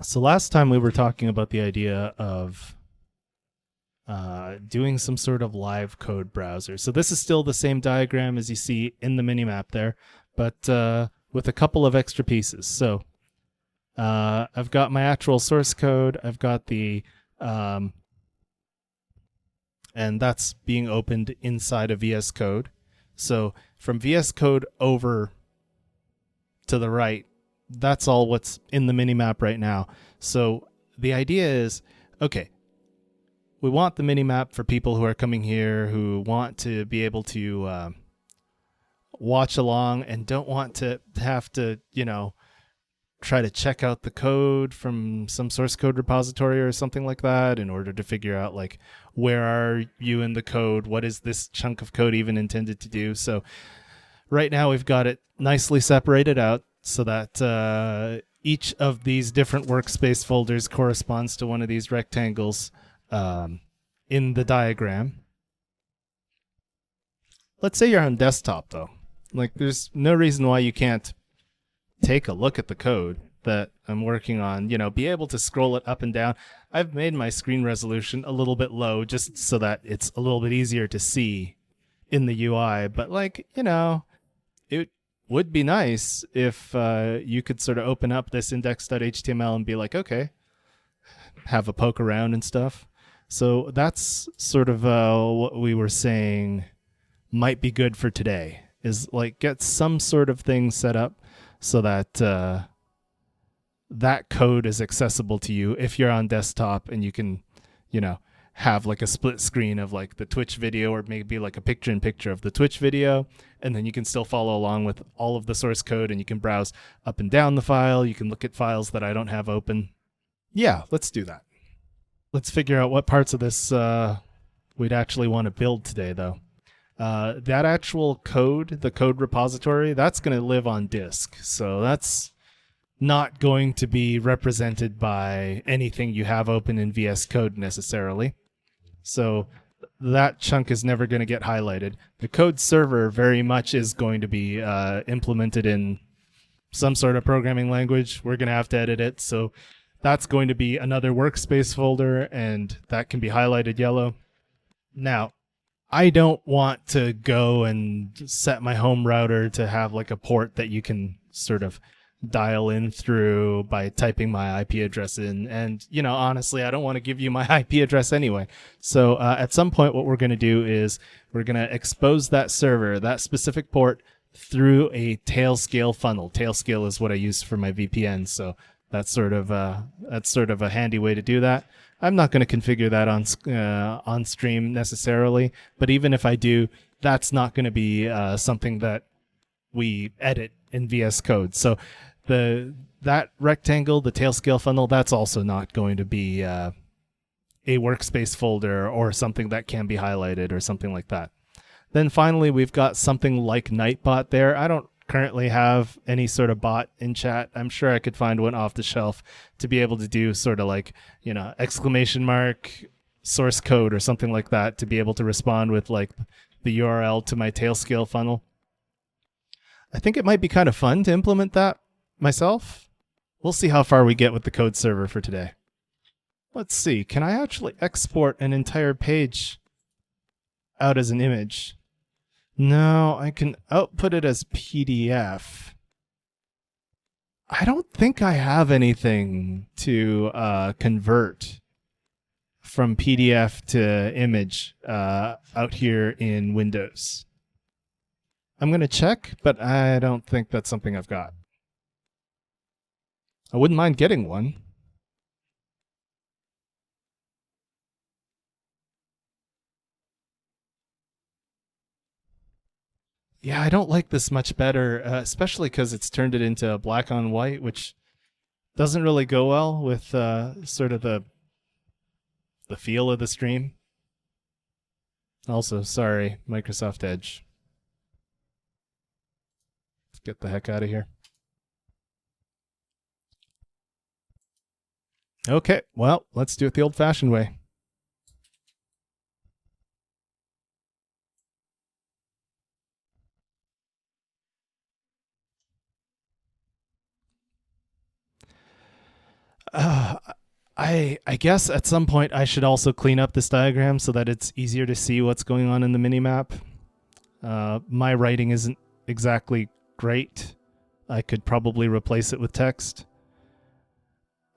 So last time we were talking about the idea of doing some sort of live code browser. So this is still the same diagram as you see in the Minimap there, but with a couple of extra pieces. So I've got my actual source code. I've got and that's being opened inside of VS Code. So from VS Code over to the right, that's all what's in the Minimap right now. So the idea is, okay, we want the Minimap for people who are coming here who want to be able to watch along and don't want to have to, try to check out the code from some source code repository or something like that in order to figure out, like, where are you in the code? What is this chunk of code even intended to do? So right now we've got it nicely separated out so that each of these different workspace folders corresponds to one of these rectangles in the diagram. Let's say you're on desktop, though. Like, there's no reason why you can't take a look at the code that I'm working on, be able to scroll it up and down. I've made my screen resolution a little bit low just so that it's a little bit easier to see in the UI. But, it would be nice if you could sort of open up this index.html and be like, okay, have a poke around and stuff. So that's sort of what we were saying might be good for today, is like get some sort of thing set up so that that code is accessible to you if you're on desktop, and you can, have like a split screen of like the Twitch video, or maybe like a picture-in-picture of the Twitch video, and then you can still follow along with all of the source code, and you can browse up and down the file. You can look at files that I don't have open. Yeah, let's do that. Let's figure out what parts of this we'd actually want to build today, though. That actual code, the code repository, that's going to live on disk. So that's not going to be represented by anything you have open in VS Code necessarily. So that chunk is never going to get highlighted. The code server very much is going to be implemented in some sort of programming language. We're going to have to edit it. So that's going to be another workspace folder, and that can be highlighted yellow. Now, I don't want to go and set my home router to have like a port that you can sort of dial in through by typing my IP address in. And, honestly, I don't want to give you my IP address anyway. So at some point, what we're going to do is we're going to expose that server, that specific port, through a Tailscale funnel. Tailscale is what I use for my VPN. So that's sort of a handy way to do that. I'm not going to configure that on stream necessarily, but even if I do, that's not going to be something that we edit in VS Code. So that rectangle, the Tailscale funnel, that's also not going to be a workspace folder or something that can be highlighted or something like that. Then finally, we've got something like Nightbot there. I don't currently have any sort of bot in chat. I'm sure I could find one off the shelf to be able to do sort of like, exclamation mark source code or something like that, to be able to respond with like the URL to my Tailscale funnel. I think it might be kind of fun to implement that myself. We'll see how far we get with the code server for today. Let's see. Can I actually export an entire page out as an image? No, I can output it as PDF. I don't think I have anything to convert from PDF to image out here in Windows. I'm going to check, but I don't think that's something I've got. I wouldn't mind getting one. Yeah, I don't like this much better, especially because it's turned it into black on white, which doesn't really go well with sort of the feel of the stream. Also, sorry, Microsoft Edge. Let's get the heck out of here. Okay, well, let's do it the old-fashioned way. I guess at some point I should also clean up this diagram so that it's easier to see what's going on in the minimap. My writing isn't exactly great. I could probably replace it with text.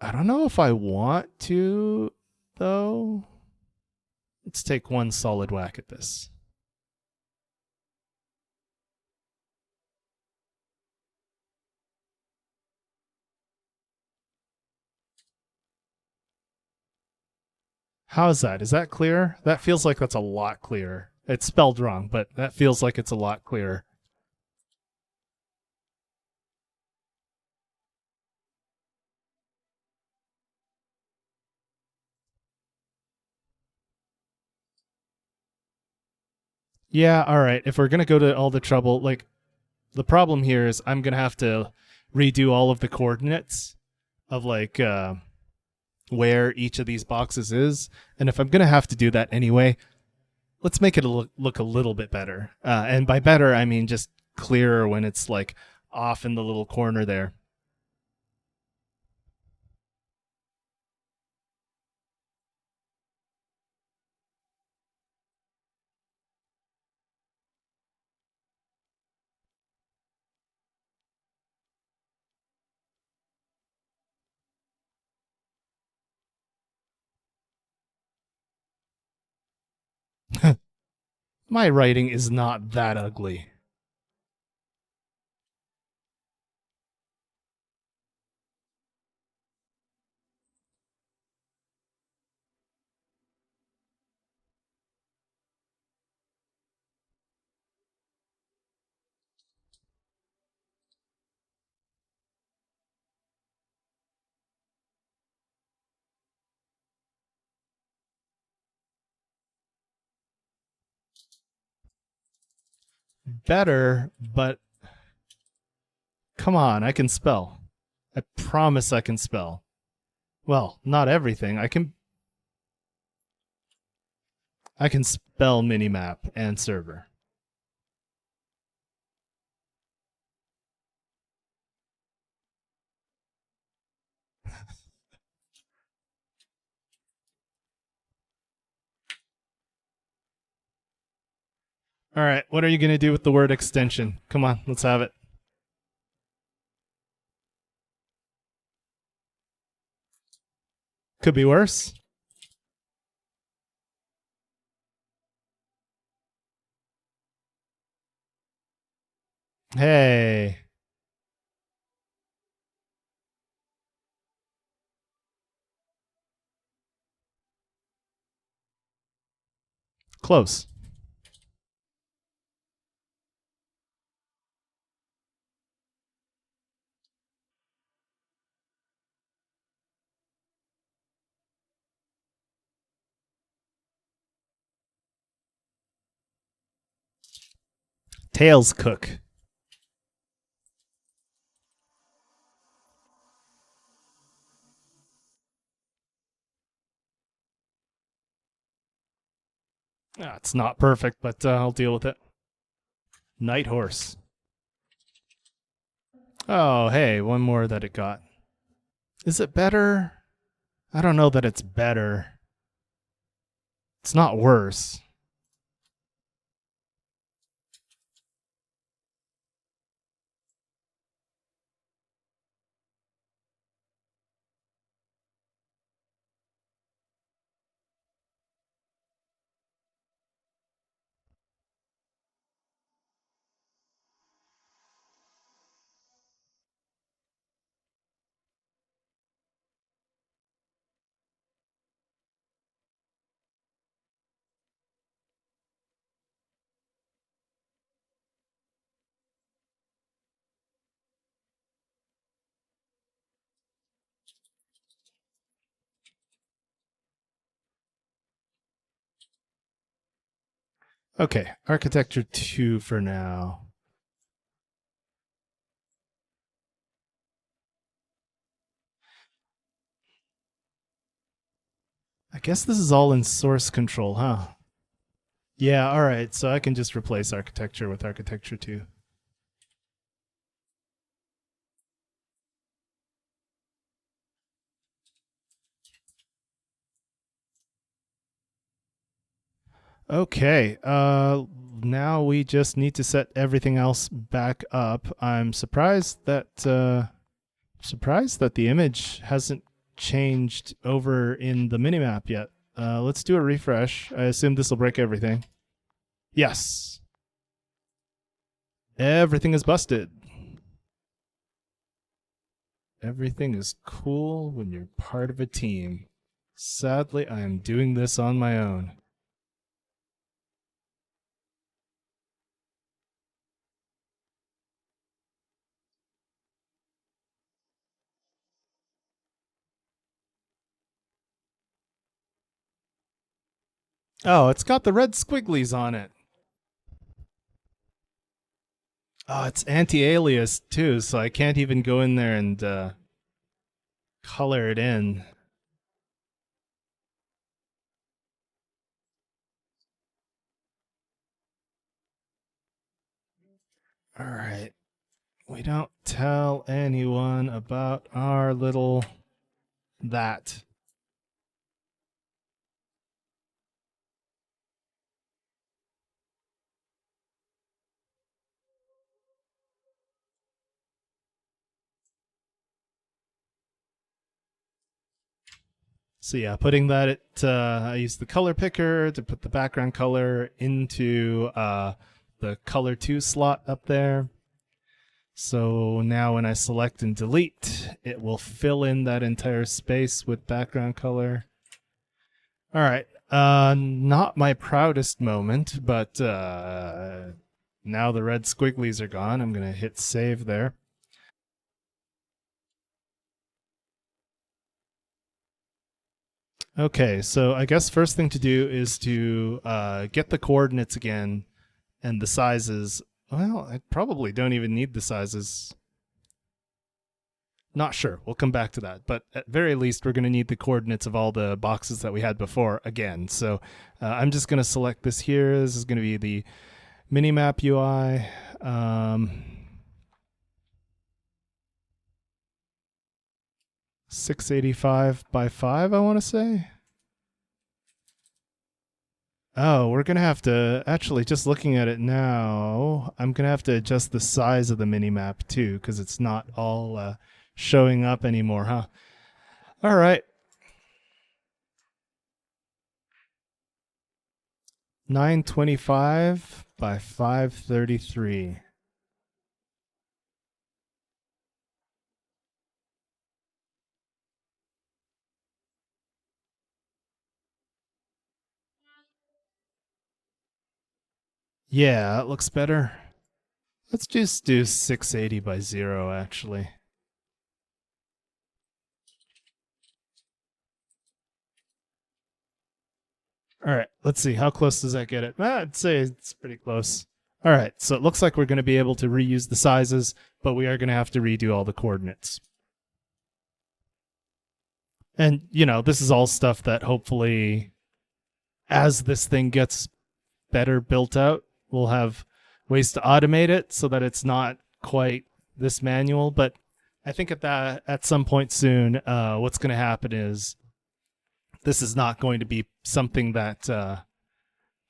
I don't know if I want to, though. Let's take one solid whack at this. How's that? Is that clear? That feels like that's a lot clearer. It's spelled wrong, but that feels like it's a lot clearer. Yeah, all right. If we're going to go to all the trouble, like the problem here is I'm going to have to redo all of the coordinates of like where each of these boxes is. And if I'm going to have to do that anyway, let's make it look a little bit better. And by better, I mean just clearer when it's like off in the little corner there. My writing is not that ugly. Better, but come on, I can spell. I promise I can spell. Well, not everything. I can spell minimap and server. All right, what are you going to do with the word extension? Come on, let's have it. Could be worse. Hey, close. Tails cook. It's not perfect, but I'll deal with it. Night horse. Oh, hey, one more that it got. Is it better? I don't know that it's better. It's not worse. Okay, architecture 2 for now. I guess this is all in source control, huh? Yeah, all right. So I can just replace architecture with architecture 2. Okay. Now we just need to set everything else back up. I'm surprised that the image hasn't changed over in the minimap yet. Let's do a refresh. I assume this will break everything. Yes. Everything is busted. Everything is cool when you're part of a team. Sadly, I am doing this on my own. Oh, it's got the red squigglies on it. Oh, it's anti-alias too, so I can't even go in there and color it in. All right. We don't tell anyone about our little that. So yeah, putting that I use the color picker to put the background color into the color 2 slot up there. So now when I select and delete, it will fill in that entire space with background color. All right. Not my proudest moment, but now the red squigglies are gone. I'm going to hit save there. Okay, so I guess first thing to do is to get the coordinates again and the sizes. Well, I probably don't even need the sizes. Not sure. We'll come back to that. But at very least, we're going to need the coordinates of all the boxes that we had before again. So I'm just going to select this here. This is going to be the Minimap UI. 685 by 5, I want to say. Oh, we're going to have to, actually, just looking at it now, I'm going to have to adjust the size of the mini map too, because it's not all showing up anymore, huh? All right. 925 by 533. Yeah, that looks better. Let's just do 680 by 0, actually. All right, let's see. How close does that get it? I'd say it's pretty close. All right, so it looks like we're going to be able to reuse the sizes, but we are going to have to redo all the coordinates. And, this is all stuff that hopefully, as this thing gets better built out, we'll have ways to automate it so that it's not quite this manual. But I think at some point soon, what's going to happen is this is not going to be something that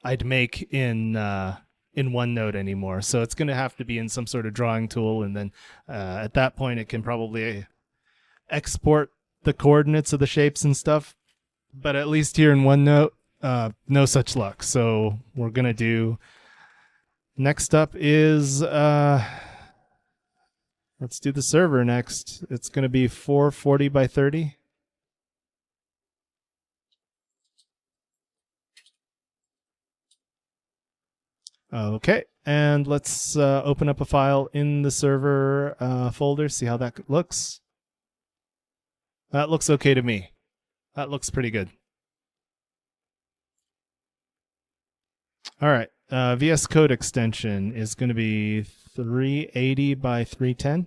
I'd make in OneNote anymore. So it's going to have to be in some sort of drawing tool, and then at that point, it can probably export the coordinates of the shapes and stuff. But at least here in OneNote, no such luck. So we're gonna do. Next up is let's do the server next. It's gonna be 440 by 30. Okay, and let's open up a file in the server folder. See how that looks. That looks okay to me. That looks pretty good. All right. VS Code extension is going to be 380 by 310.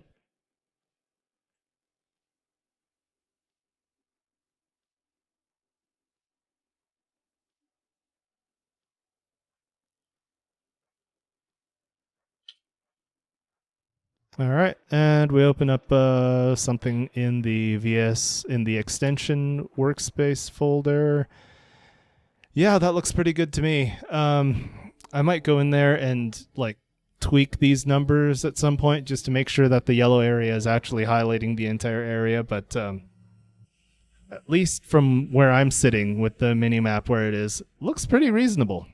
All right, and we open up something in the VS in the extension workspace folder, Yeah, that looks pretty good to me. I might go in there and like tweak these numbers at some point just to make sure that the yellow area is actually highlighting the entire area. But at least from where I'm sitting with the mini map where it is, looks pretty reasonable.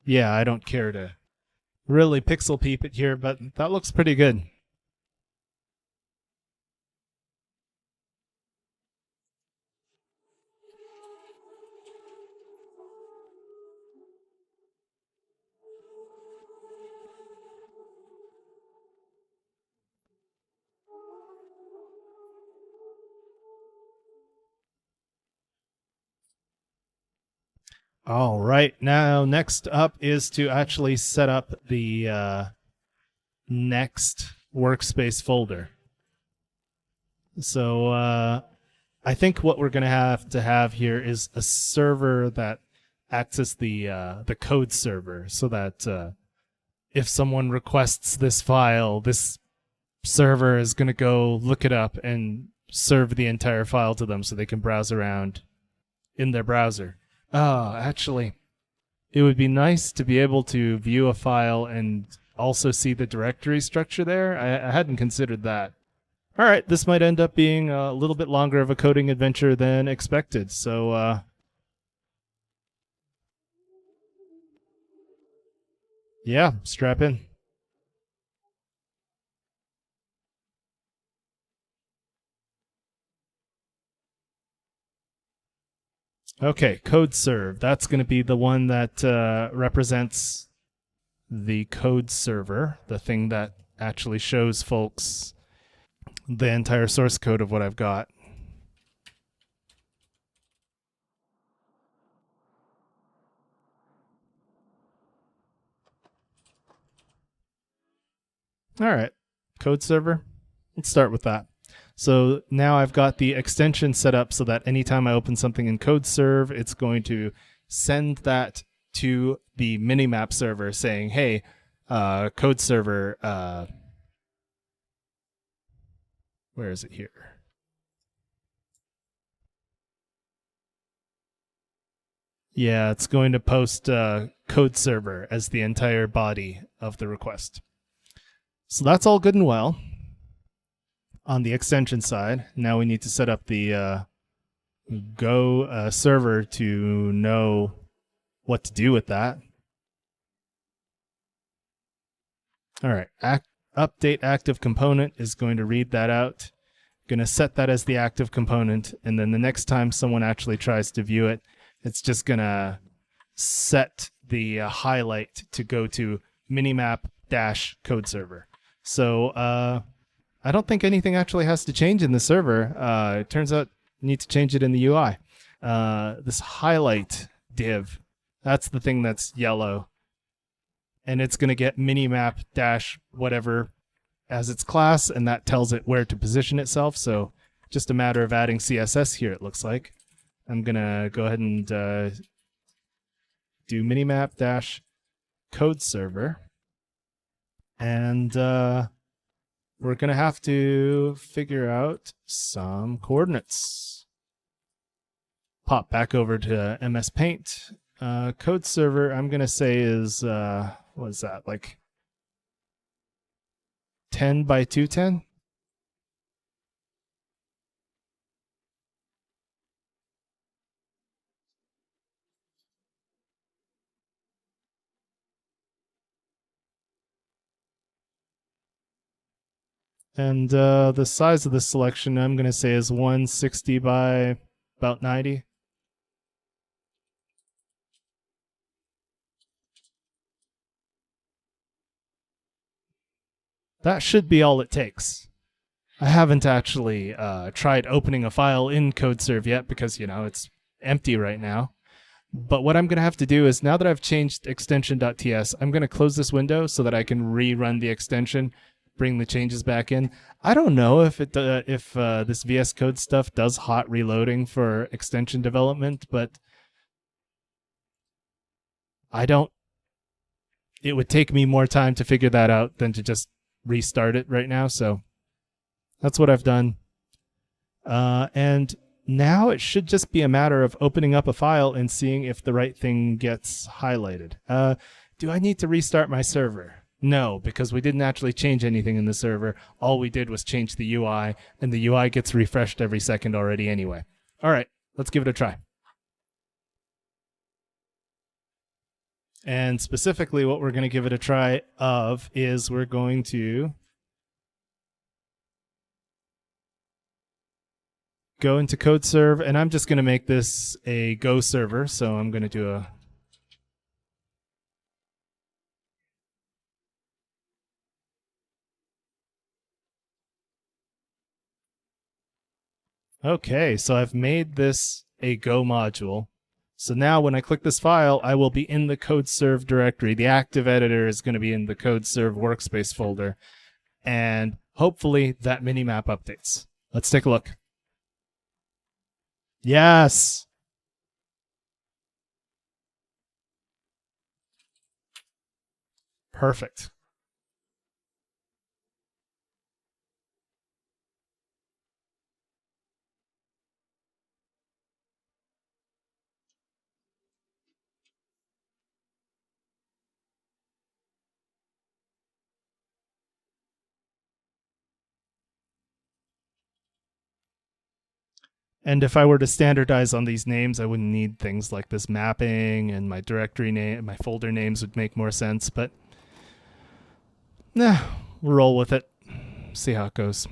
Yeah, I don't care to really pixel peep it here, but that looks pretty good. All right, now next up is to actually set up the next workspace folder. So I think what we're going to have here is a server that acts as the code server, so that if someone requests this file, this server is going to go look it up and serve the entire file to them, so they can browse around in their browser. Oh, actually, it would be nice to be able to view a file and also see the directory structure there. I hadn't considered that. All right, this might end up being a little bit longer of a coding adventure than expected. So, yeah, strap in. Okay, code serve. That's going to be the one that represents the code server, the thing that actually shows folks the entire source code of what I've got. All right, code server. Let's start with that. So now I've got the extension set up so that anytime I open something in CodeServe, it's going to send that to the Minimap server saying, hey, code server, where is it here? Yeah, it's going to post code server as the entire body of the request. So that's all good and well. On the extension side, now we need to set up the Go server to know what to do with that. All right, update active component is going to read that out. Going to set that as the active component, and then the next time someone actually tries to view it, it's just going to set the highlight to go to minimap dash code server. So I don't think anything actually has to change in the server. It turns out you need to change it in the UI. This highlight div, that's the thing that's yellow. And it's going to get minimap dash whatever as its class, and that tells it where to position itself. So just a matter of adding CSS here, it looks like. I'm going to go ahead and do minimap dash code server. And we're going to have to figure out some coordinates. Pop back over to MS Paint. Code server, I'm going to say is, what is that, like 10 by 210? And the size of the selection, I'm going to say is 160 by about 90. That should be all it takes. I haven't actually tried opening a file in CodeServe yet because, it's empty right now. But what I'm going to have to do is, now that I've changed extension.ts, I'm going to close this window so that I can rerun the extension, bring the changes back in. I don't know if this VS Code stuff does hot reloading for extension development, but I don't. It would take me more time to figure that out than to just restart it right now. So that's what I've done. And now it should just be a matter of opening up a file and seeing if the right thing gets highlighted. Do I need to restart my server? No, because we didn't actually change anything in the server. All we did was change the UI, and the UI gets refreshed every second already anyway. All right, let's give it a try. And specifically, what we're going to give it a try of is we're going to go into CodeServe, and I'm just going to make this a Go server. So I'm going to do a Okay, so I've made this a Go module. So now when I click this file, I will be in the CodeServe directory. The active editor is going to be in the CodeServe workspace folder. And hopefully that Minimap updates. Let's take a look. Yes. Perfect. And if I were to standardize on these names, I wouldn't need things like this mapping, and my directory name, my folder names would make more sense. But nah, we'll roll with it. See how it goes.